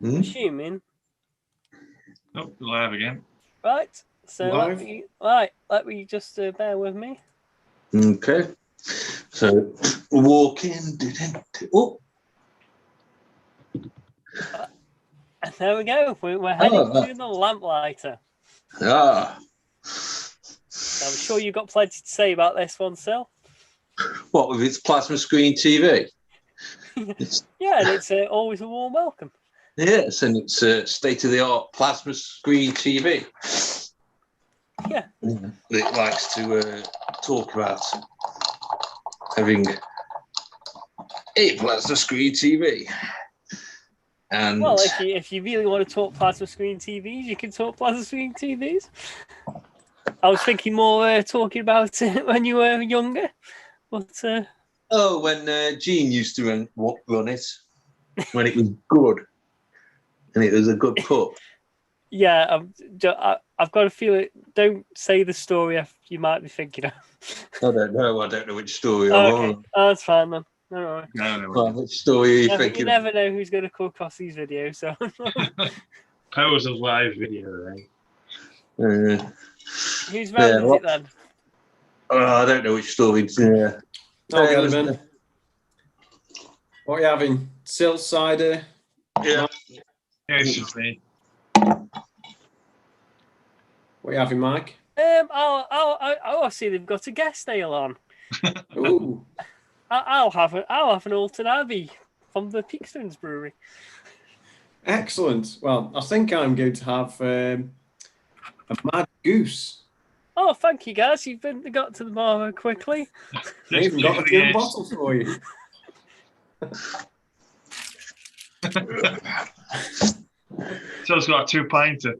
Assuming. Oh, live again. Right. So let me just bear with me. Okay. So walk in. Oh. And there we go. We're heading to the Lamplighter. Ah. I'm sure you've got plenty to say about this one, Sil. What, with its plasma screen TV? Yeah, and it's always a warm welcome. Yes, and it's state-of-the-art plasma screen TV. Yeah. It likes to talk about having a plasma screen TV. And well, if you really want to talk plasma screen TVs, you can talk plasma screen TVs. I was thinking more talking about it when you were younger, but when Gene used to run it, when it was good, and it was a good pup. Yeah, I've got a feeling. Don't say the story you might be thinking of. I don't know which story I'm on. Okay, that's fine then. All right. Well, which story are you thinking? You never know who's going to come across these videos. So. Powers of live video, eh? Whose round is it then? I don't know which story. Yeah. I'll get them in. What are you having? Sil cider? Yeah. It's just me. What are you having, Mike? I see they've got a guest ale on. Ooh. I'll have an Alton Abbey from the Peakstones Brewery. Excellent. Well, I think I'm going to have a Mad Goose. Oh, thank you, guys. You've got to the bar quickly. I even got a tin bottle for you. So it's got 2 pints. I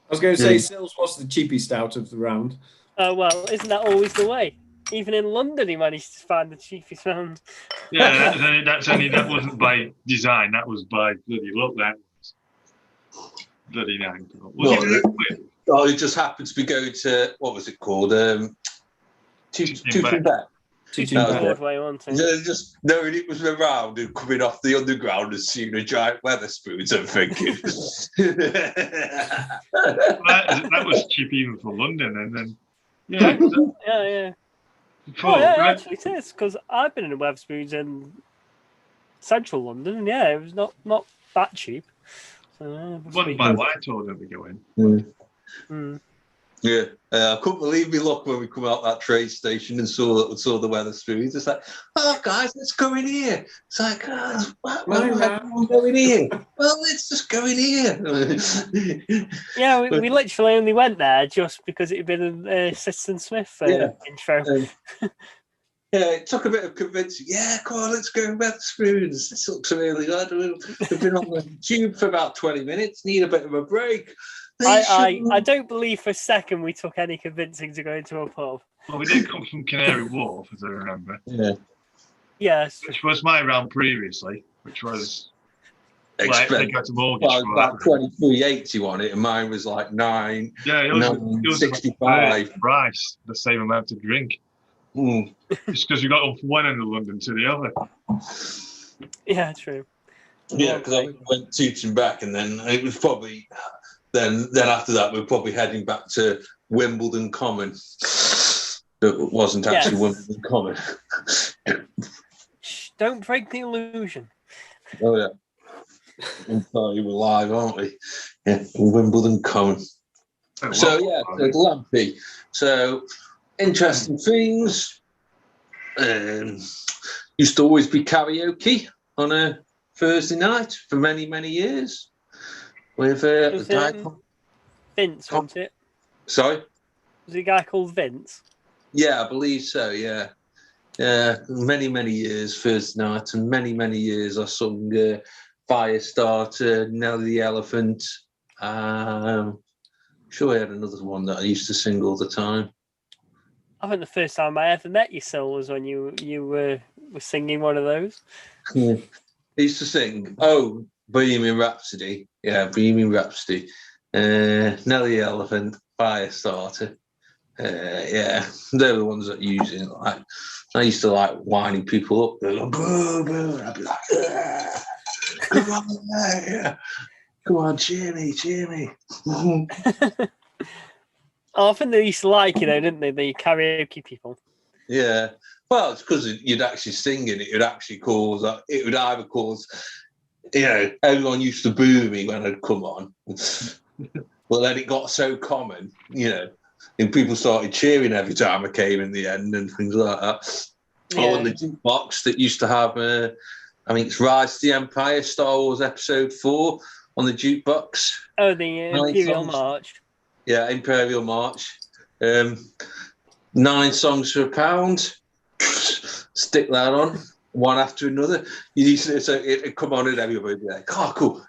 was going to say, Sills was the cheapest out of the round. Oh, well, isn't that always the way? Even in London, he managed to find the cheapest round. Yeah, that wasn't by design. That was by bloody luck. That was bloody nine. It just happened to be going to, what was it called? Tooting Back. Broadway, wasn't it? Just knowing it was around and coming off the underground and seeing a giant Weatherspoons and thinking. that was cheap even for London, and then yeah. Cool. Actually it is, because I've been in Weatherspoons in central London, and yeah, it was not that cheap. So, one by Whitehall that we go in. Yeah, I couldn't believe me luck when we come out that train station and saw the Weatherspoons. It's like, oh guys, let's go in here. It's like, why go in here? Well, let's just go in here. Yeah, we literally only went there just because it had been an Assistant Smith intro. Yeah, it took a bit of convincing. Yeah, come on, let's go Weatherspoons. This looks really good. We've been on the tube for about 20 minutes. Need a bit of a break. I don't believe for a second we took any convincing to go into a pub. Well, we did come from Canary Wharf, as I remember. Yeah. Yes. Which was my round previously, which was expensive. Got a mortgage for about $23.80 on it, and mine was like $9. Yeah, it was $65 price, the same amount of drink. Just because you got from one end of London to the other. Yeah, true. Yeah, because I went Tooting Back, and then it was probably. Then after that, we're probably heading back to Wimbledon Common. It wasn't actually Wimbledon Common. Don't break the illusion. Oh, yeah. I'm sorry, we're live, aren't we? Yeah, Wimbledon Common. So Lampy. So, interesting things. Used to always be karaoke on a Thursday night for many, many years. With a guy called Vince, wasn't it? Sorry? Was it a guy called Vince? Yeah, I believe so, yeah. Many, many years, first night, and many, many years I sung Firestarter, Nelly the Elephant. Sure I had another one that I used to sing all the time. I think the first time I ever met you, Sil, was when you were singing one of those. Yeah. I used to sing, Bohemian Rhapsody. Yeah, Bohemian Rhapsody. Nelly the Elephant, Firestarter. They're the ones that usually I used to like winding people up. They're like, boo, boo. And I'd be like, Come on, yeah. Come on, cheer me. Oh, I think they used to like it though, didn't they? The karaoke people. Yeah. Well, it's because you'd actually sing it. It would actually cause. It would either cause. Everyone used to boo me when I'd come on. But then it got so common, and people started cheering every time I came in the end and things like that. Yeah. Oh, and the jukebox that used to have, I think it's Rise to the Empire, Star Wars Episode 4 on the jukebox. Oh, the Imperial March. Yeah, Imperial March. 9 songs for £1. Stick that on, one after another. You used to, so it'd come on and everybody would be like, oh, cool.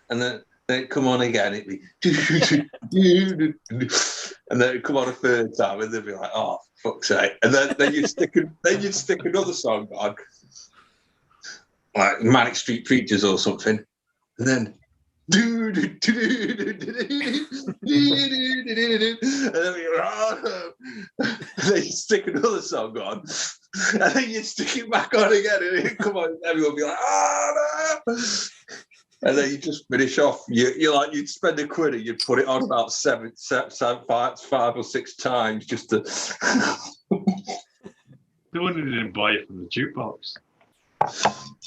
And then it'd come on again, it'd be and then it'd come on a third time and they'd be like, oh, fuck's sake. And then you'd stick another song on, like Manic Street Preachers or something, and then and then you stick another song on, and then you stick it back on again, and it come on, everyone be like, oh no. And then you just finish off. You'd spend £1 and you'd put it on about 5 or 6 times just to. No wonder they didn't buy it from the jukebox.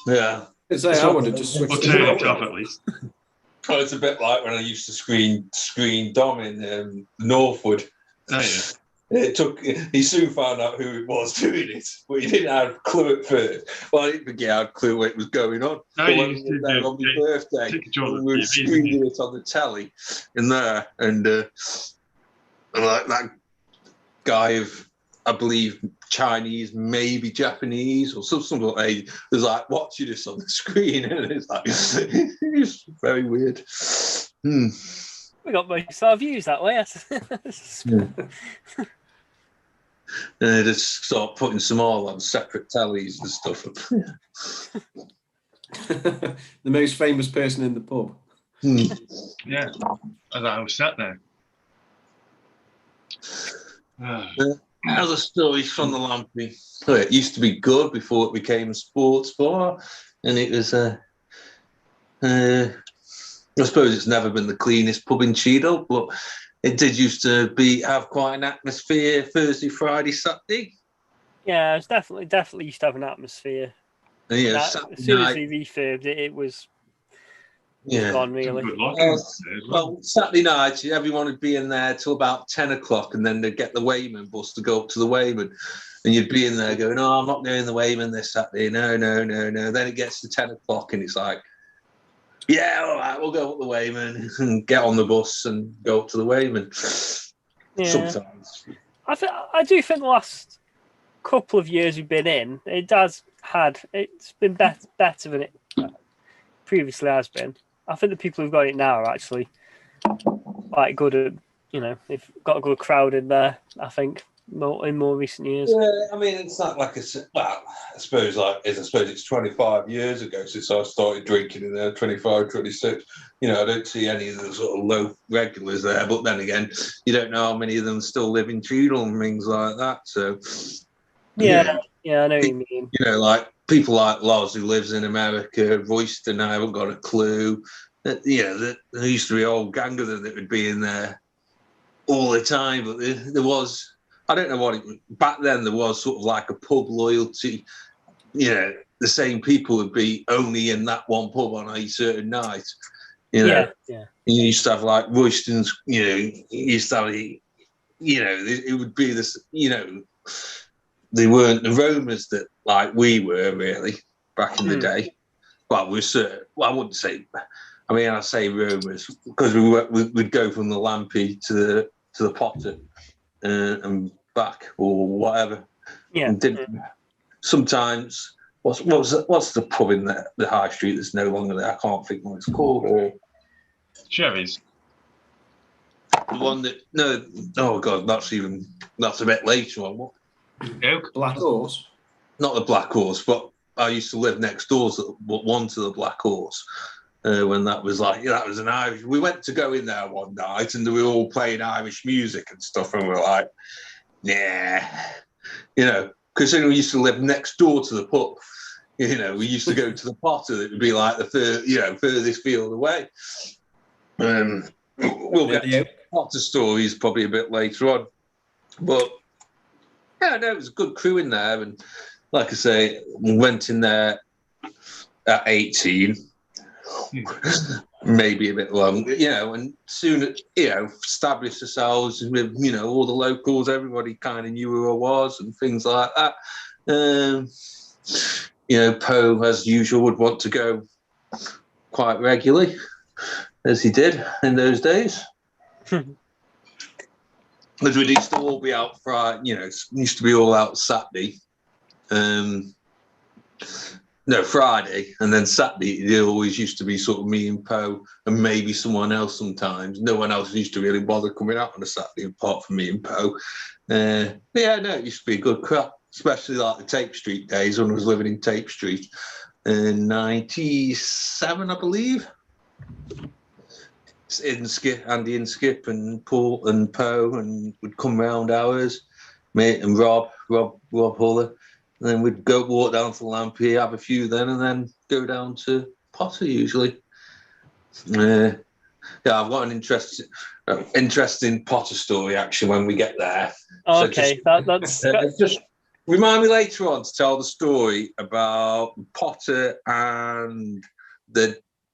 Yeah. I would have just switched Or turn it off at least. Oh, it's a bit like when I used to screen Dom in Northwood. Oh, yeah. He soon found out who it was doing it, but he didn't have a clue at first. Well, I didn't think he had a clue what was going on. No, but when we were there on my birthday, we were screening it on the telly in there, and like that guy of, I believe, Chinese, maybe Japanese, or something like that, was like watching us on the screen, and it's like it's very weird. We got most of our views that way. And they just start putting some all on separate tellies and stuff. The most famous person in the pub. Yeah, as I was sat there. Other stories from the Lampley. So it used to be good before it became a sports bar, and it was I suppose it's never been the cleanest pub in Cheadle, but it did used to have quite an atmosphere Thursday, Friday, Saturday. Yeah, it's definitely used to have an atmosphere. And yeah, As soon as they refurbed it, it was gone, really. Well, Saturday night, everyone would be in there till about 10 o'clock, and then they'd get the Wayman bus to go up to the Wayman. And you'd be in there going, oh, I'm not going to the Wayman this Saturday. No. Then it gets to 10 o'clock, and it's like, yeah, all right, we'll go up the Wayman and get on the bus and go up to the Wayman. Yeah. Sometimes. I do think the last couple of years we've been in, it's been better than it previously has been. I think the people who've got it now are actually quite good at, they've got a good crowd in there, I think, in more recent years. Yeah, I mean, it's not like I suppose it's 25 years ago since I started drinking in there, 25, 26. I don't see any of the sort of low regulars there, but then again, you don't know how many of them still live in Cheadle and things like that. So, yeah, I know what you mean. Like people like Loz who lives in America, Royston, I haven't got a clue. There used to be a whole gang of them that would be in there all the time, but there was. I don't know what back then there was sort of like a pub loyalty. The same people would be only in that one pub on a certain night. Yeah. You used to have like Royston's, you used to have, it would be this, they weren't the Romans that like we were really back in the day. Well, I wouldn't say, I say Romans because we'd go from the Lampy to the Potter. And back or whatever. Yeah. Sometimes what's the pub in the high street that's no longer there? I can't think what it's called. Cherries. The one that oh god, that's a bit later on. What? Black Horse. Not the Black Horse, but I used to live next door to the Black Horse. When that was an Irish. We went to go in there one night and we were all playing Irish music and stuff, and we were like, yeah, considering we used to live next door to the pub, you know, we used to go to the Potter. It would be like the furthest field away. We'll be Potter stories probably a bit later on, but yeah, no, it was a good crew in there, and like I say, we went in there at 18. Maybe a bit long, you know, and soon, you know, established ourselves with, you know, all the locals. Everybody kind of knew who I was and things like that. You know, Poe, as usual, would want to go quite regularly, as he did in those days. As we used to all be out Friday, you know, used to be all out Saturday. No, Friday, and then Saturday, it always used to be sort of me and Poe and maybe someone else sometimes. No one else used to really bother coming out on a Saturday apart from me and Poe. Yeah, no, it used to be a good crack, especially like the Tape Street days when I was living in Tape Street in 97, I believe. Andy Inskip and Paul and Poe and would come round ours, mate, and Rob Huller. And then we'd go walk down to Lamplighter, have a few then, and then go down to Potter usually. Yeah, I've got an interesting Potter story actually when we get there. Okay, so just remind me later on to tell the story about Potter and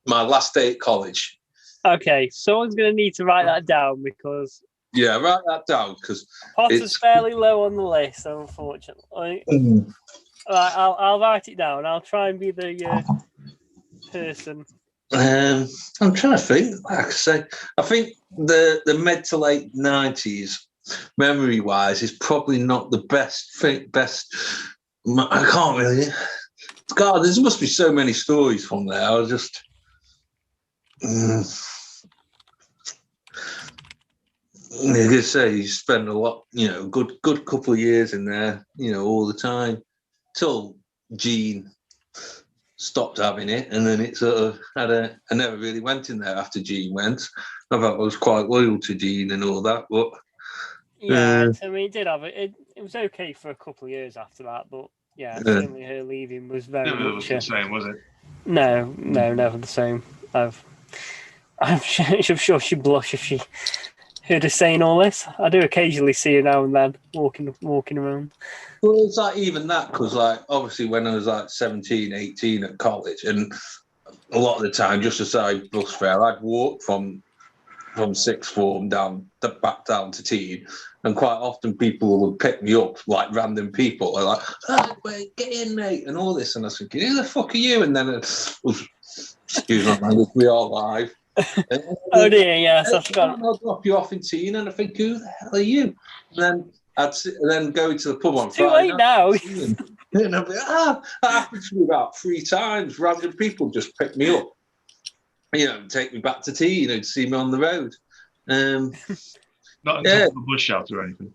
my last day at college. Okay, someone's going to need to write that down because... Yeah, write that down because Potter's fairly low on the list, unfortunately. Right, I'll write it down. I'll try and be the person. I'm trying to think. Like I say, I think the mid to late 90s, memory-wise, is probably not the best. I can't really. God, there must be so many stories from there. I was just. Like I say, you spend a lot, you know, good couple of years in there, you know, all the time, till Gene stopped having it, and then it sort of I never really went in there after Gene went. I thought I was quite loyal to Gene and all that, but yeah, I mean, it did have it. It was okay for a couple of years after that, but yeah, certainly her leaving was very much the same, was it? No, never the same. I'm sure she'd blush if she heard her saying all this. I do occasionally see her now and then walking around. Well, it's like even that, because like obviously when I was like 17, 18 at college, and a lot of the time just to save bus fare, I'd walk from sixth form back down to teen, and quite often people would pick me up, like random people, they're like, "Oh, wait, get in, mate," and all this, and I was thinking, "Who the fuck are you?" And then excuse my language, we are live. Oh dear, yes, I forgot. I'll drop you off in teen, and I think, "Who the hell are you?" And then go to the pub on Friday. Too late now. And I'll be, that happened to me about 3 times. Random people just pick me up, you know, take me back to tea, you know, to see me on the road. Not until the bush shelter or anything.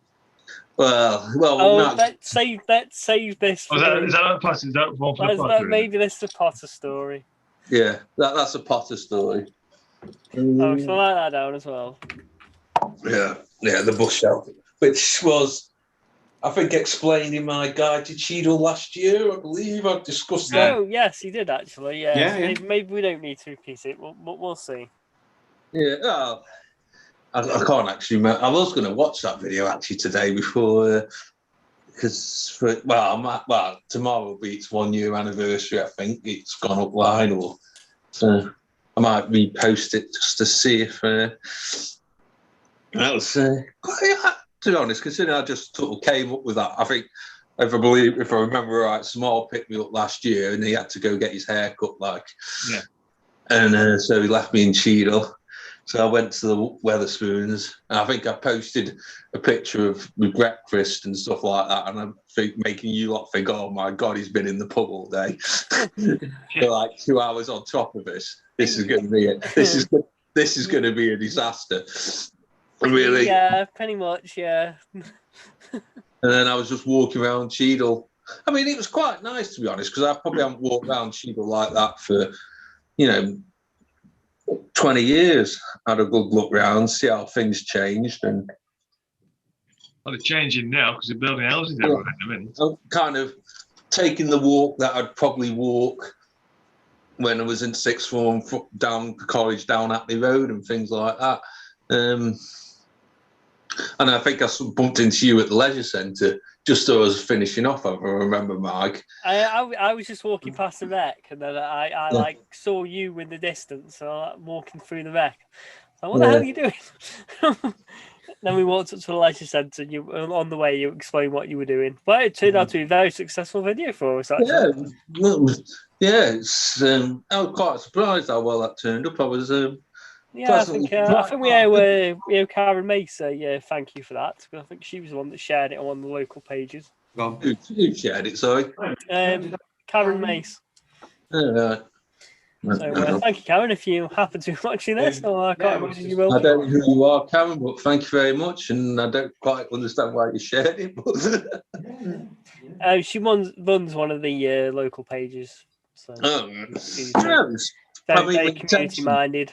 Well. Oh, let's save this. Is that class? Is that one for the Potter? Maybe this is a Potter story. Yeah, that's a Potter story. Oh, so write that down as well. Yeah, the bush shelter, which was, I think, explained in my guide to Cheadle last year. I believe I've discussed that. Oh, yes, he did actually. Yeah. Maybe we don't need to repeat it. We'll see. Yeah. I can't actually remember. I was going to watch that video actually today before, because tomorrow will be its 1 year anniversary. I think it's gone online, so I might repost it just to see if that was. To be honest, considering I just sort of came up with that, I think if I remember right, Small picked me up last year and he had to go get his hair cut, and so he left me in Cheadle. So I went to the Wetherspoons, and I think I posted a picture of my breakfast and stuff like that, and I'm making you lot think, "Oh my God, he's been in the pub all day." For like 2 hours on top of this. This is going to be it. This is going to be a disaster. Really? Yeah, pretty much. Yeah. And then I was just walking around Cheadle. I mean, it was quite nice, to be honest, because I probably haven't walked around Cheadle like that for, 20 years. I had a good look round, see how things changed, and Well, they're changing now because they're building houses everywhere at the minute. I'm kind of taking the walk that I'd probably walk when I was in sixth form down to college, down Hackney Road and things like that. And I think I bumped into you at the leisure centre just as I was finishing off. I remember, Mike. I was just walking past the wreck, and then I like saw you in the distance, so I'm walking through the wreck. So what the hell are you doing? Then we walked up to the leisure centre, and on the way you explained what you were doing. But it turned out to be a very successful video for us, actually. It's, I was quite surprised how well that turned up. I was I think we owe Karen Mace a thank you for that. I think she was the one that shared it on the local pages. Who shared it, sorry? Karen Mace. So thank you, Karen, if you happen to be watching this. I can't imagine you will. I don't know who you are, Karen, but thank you very much. And I don't quite understand why you shared it. She runs one of the local pages. So very community-minded.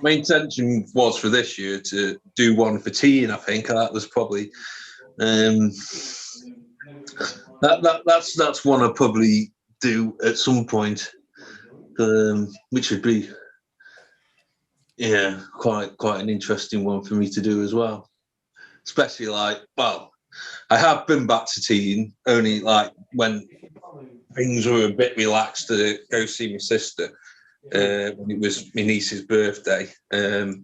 My intention was for this year to do one for teen. I think that was probably that's one I'll probably do at some point. Which would be, quite an interesting one for me to do as well. Especially I have been back to teen only like when things were a bit relaxed to go see my sister when it was my niece's birthday. That's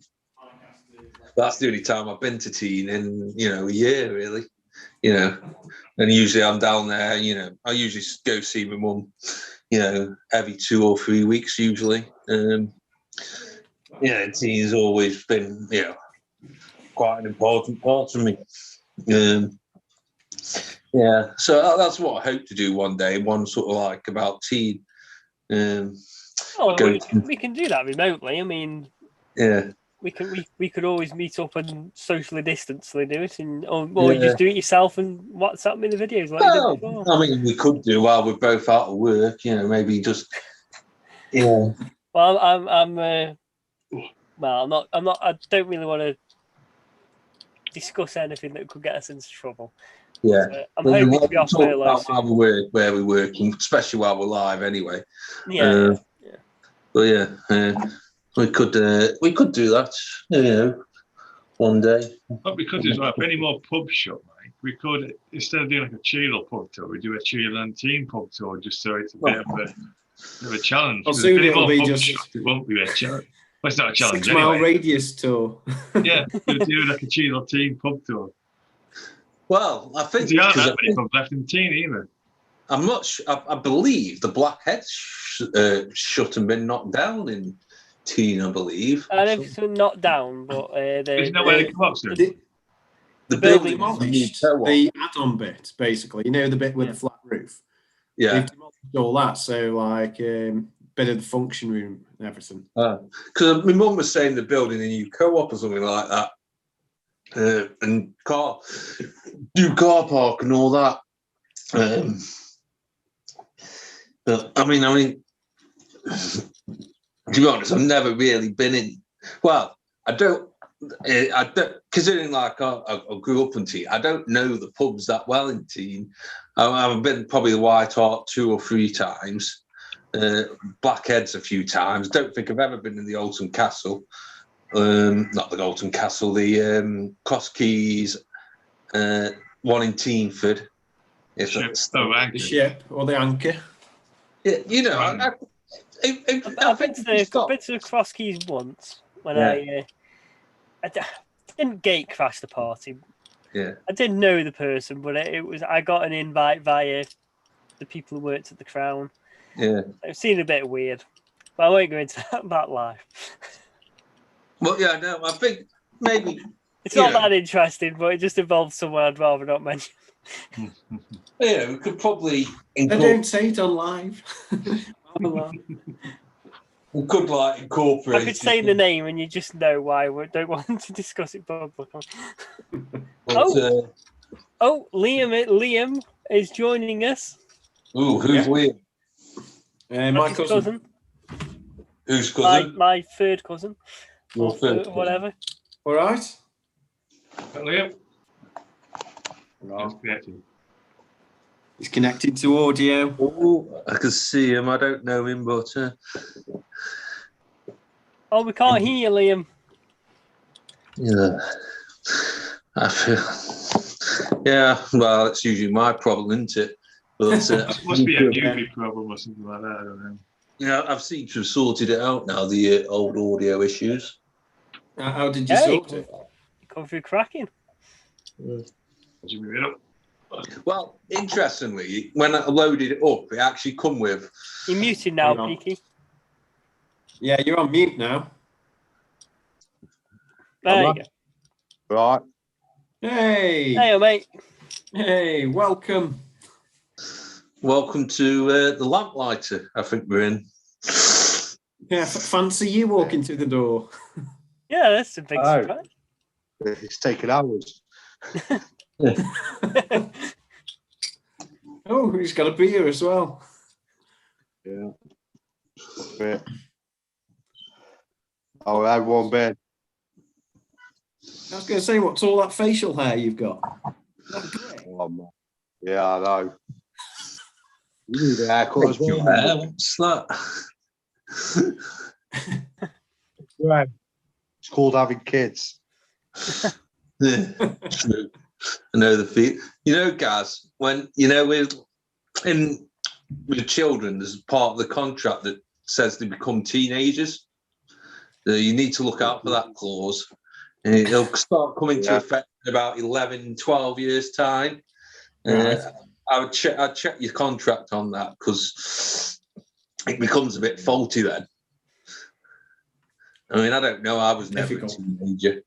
the only time I've been to teen in a year, really. And usually I'm down there. I usually go see my mum. Every 2 or 3 weeks usually. Tea's always been, quite an important part of me. So that's what I hope to do one day. One sort of like about teen. We can do that remotely. I mean, we could always meet up and socially distantly do it, or you just do it yourself and WhatsApp me the videos like you did before. I mean, we could do while we're both out of work. Maybe just. Well, I'm not. I don't really want to discuss anything that could get us into trouble. Yeah, so I'm hoping to be off furlough soon. While we work, where we're working, especially while we're live, anyway. But we could do that, one day. What we could do is, if any more pubs shut, mate, we could, instead of doing like a Cheadle pub tour, we do a Cheadle and Teen pub tour, just so it's a bit of a challenge. Well, soon it'll be just it won't be a challenge. Well, it's not a challenge 6 mile anyway. radius tour. Yeah, we'll do like a Cheadle Teen pub tour. Well, I think there aren't that many pubs left in Teen either. I'm not. I believe the Blackhead's shut and been knocked down in Teen. I believe. I don't think it's knocked down, but there's nowhere to come up to. The building demolished the add-on bit, basically. The bit with the flat roof. Yeah. They've demolished all that, so like bit of the function room and everything. Because my mum was saying they're building a new co-op or something like that, and new car park and all that. But I mean, to be honest, I've never really been in. Well, I don't. Considering like I grew up in Teen, I don't know the pubs that well in Teen. I've been probably the White Hart 2 or 3 times, Blackheads a few times. Don't think I've ever been in the Alton Castle. Not the Alton Castle, the Cross Keys, one in Teenford. The ship or the anchor. Yeah, I've been to the Cross Keys once when I didn't gate crash the party. Yeah, I didn't know the person, but I got an invite via the people who worked at the Crown. Yeah, it seemed a bit weird, but I won't go into that live. Well, yeah, no, I think maybe it's not that interesting, but it just involves someone I'd rather not mention. Yeah, we could probably. I don't say it on live. We could incorporate. I could say the name, and you just know why we don't want to discuss it publicly. Liam is joining us. Ooh, who's Liam? My cousin. Whose cousin? My third cousin. Your third, whatever. All right. Liam. That's connected. He's connected to audio. Oh, I can see him. I don't know him, but Oh, we can't hear you, Liam. yeah, I feel. Yeah, well, it's usually my problem, isn't it? But It must be a UV problem or something like that. I don't know. yeah, I've seemed to have sorted it out now. The old audio issues. How did you Yeah, sort it? You come through cracking. Did you move it up? Well, interestingly, when I loaded it up, it actually come with. You're muted now, Hang on. Peaky. Yeah, you're on mute now. There you go. Right. Hey, Hey, mate. hey, welcome. Welcome to the Lamplighter. I think we're in. Yeah, fancy you walking through the door. Yeah, that's a big Oh. surprise. It's taken hours. Oh, he's got a beer as well. Yeah. Bit. Oh, I had one bed. I was going to say, what's all that facial hair you've got? Is that grey? Oh, man. Yeah, I know. You need a haircut as well. What's that? Right. It's called having kids. Yeah, true. I know the feel. You know, guys, when with children, there's part of the contract that says they become teenagers. So you need to look out for that clause. And it'll start coming to effect in about 11, 12 years' time. Right. I'd check your contract on that because it becomes a bit faulty then. I mean, I don't know. I was never Difficult. a teenager.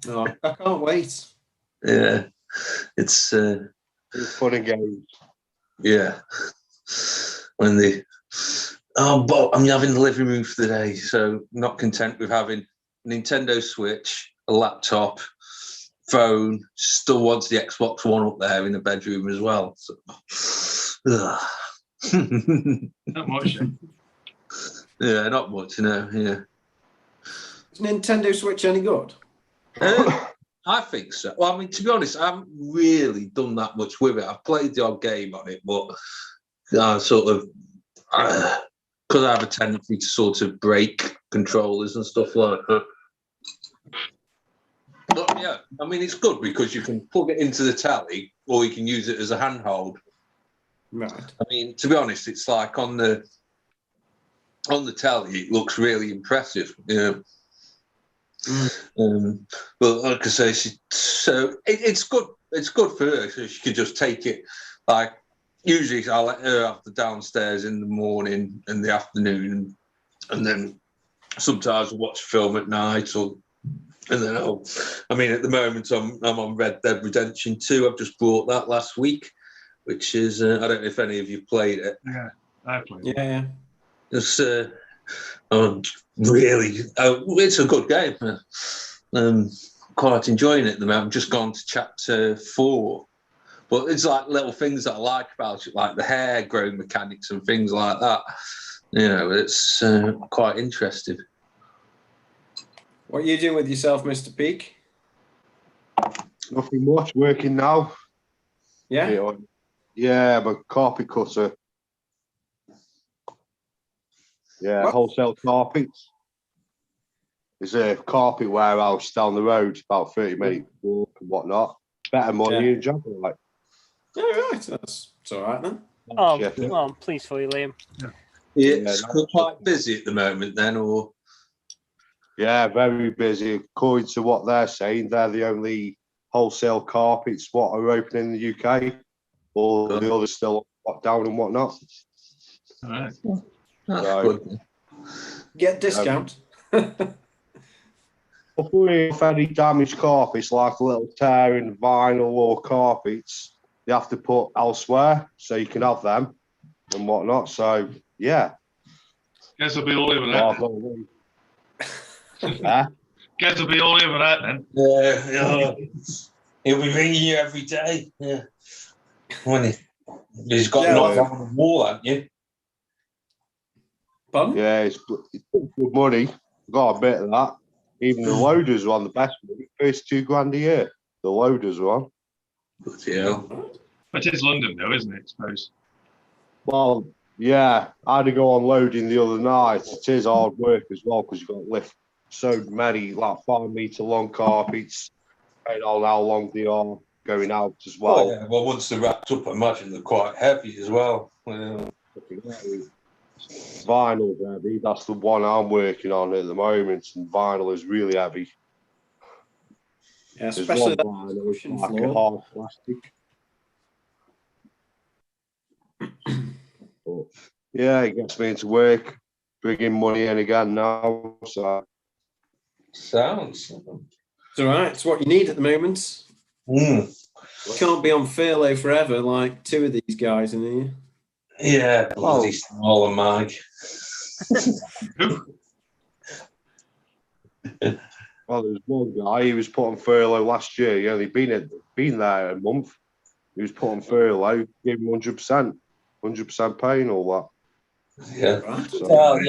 Oh, I can't wait. Yeah, it's It's fun and games. yeah. When they but I'm having the living room for the day, so not content with having a Nintendo Switch, a laptop, phone. Still wants the Xbox One up there in the bedroom as well. So, Not much. yeah, not much, no. Yeah, Is Nintendo Switch any good? I think so. Well, I mean, to be honest, I haven't really done that much with it. I've played the odd game on it, but sort of because I have a tendency to sort of break controllers and stuff like that. But yeah, I mean, it's good because you can plug it into the telly or you can use it as a handhold. Right. I mean, to be honest, it's like on the telly, it looks really impressive. Yeah. But like I say, it's good. It's good for her. So she can just take it. Like usually, I let her have the downstairs in the morning and the afternoon, and then sometimes I watch a film at night. And then I mean, at the moment, I'm on Red Dead Redemption 2. I've just bought that last week, which is I don't know if any of you played it. Yeah, I played. Yeah. It's really, it's a good game. Quite enjoying it at the moment. I've just gone to chapter 4, but it's like little things that I like about it, like the hair growing mechanics and things like that. You know, it's quite interesting. What are you doing with yourself, Mr. Peak? Nothing much. Working now. Yeah. Yeah, I'm a carpet cutter. Yeah, What? wholesale carpets. There's a carpet warehouse down the road, about 30 minutes walk and whatnot. Better money and job, like. Yeah, right. That's all right then. Oh, Yeah. well, I'm pleased for you, Liam. It's Yeah, quite busy at the moment then, or? Yeah, very busy. According to what they're saying, they're the only wholesale carpets what are open in the UK. All the others still locked down and whatnot. All right. That's So- good. Get discount. If any damaged carpets, like a little tear in vinyl or carpets, they have to put elsewhere so you can have them and whatnot. So, yeah. Guess I'll be all over that. Yeah. Guess I'll be all over that then. Yeah, he'll be ringing you every day. Yeah, he's got knocked down the wall, haven't you? Pardon? Yeah, it's good money. Got a bit of that. Even the loaders are on the best money. First $2,000 a year. the loaders one. Bloody hell. It is London, though, isn't it? I suppose. Well, yeah, I had to go on loading the other night. It is hard work as well because you've got to lift so many, like 5 metre long carpets, depending on how long they are going out as well. Oh, yeah. Well, once they're wrapped up, I imagine they're quite heavy as well. Vinyl's heavy. That's the one I'm working on at the moment, and vinyl is really heavy. Yeah, There's especially one that vinyl, it's cushion like a floor. hard plastic. But, yeah, it gets me into work, bringing money in again now. So Sounds. It's all right. It's what you need at the moment. Mm. You can't be on furlough forever like two of these guys in here. Yeah, bloody small and Mike. well, there's one guy, he was put on furlough last year. He only been there a month. He was put on furlough, gave him 100% pay and all Yeah. Right. that. So, Well,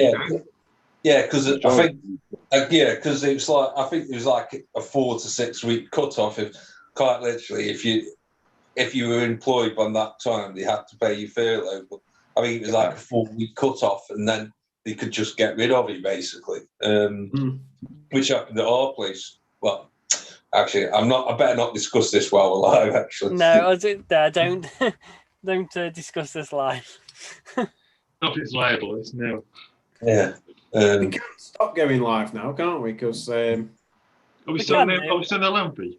yeah, because I John- think, because it was like, I think it was like a 4 to 6 week cut off. If quite literally, if you were employed by that time, they had to pay you furlough. But I think it was like a 4-week cut off, and then they could just get rid of it basically. Which happened at our place. Well, actually, I better not discuss this while we're live. Actually, No, don't discuss this live. Not if it's liable, it's no. Yeah. We can't stop going live now, can't we? Because Are we still in the Lampy?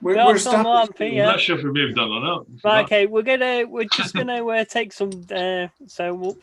we're still on the established. Lampy, I'm yeah. not sure if we moved on or not. Right, okay, we're just gonna take some. So we'll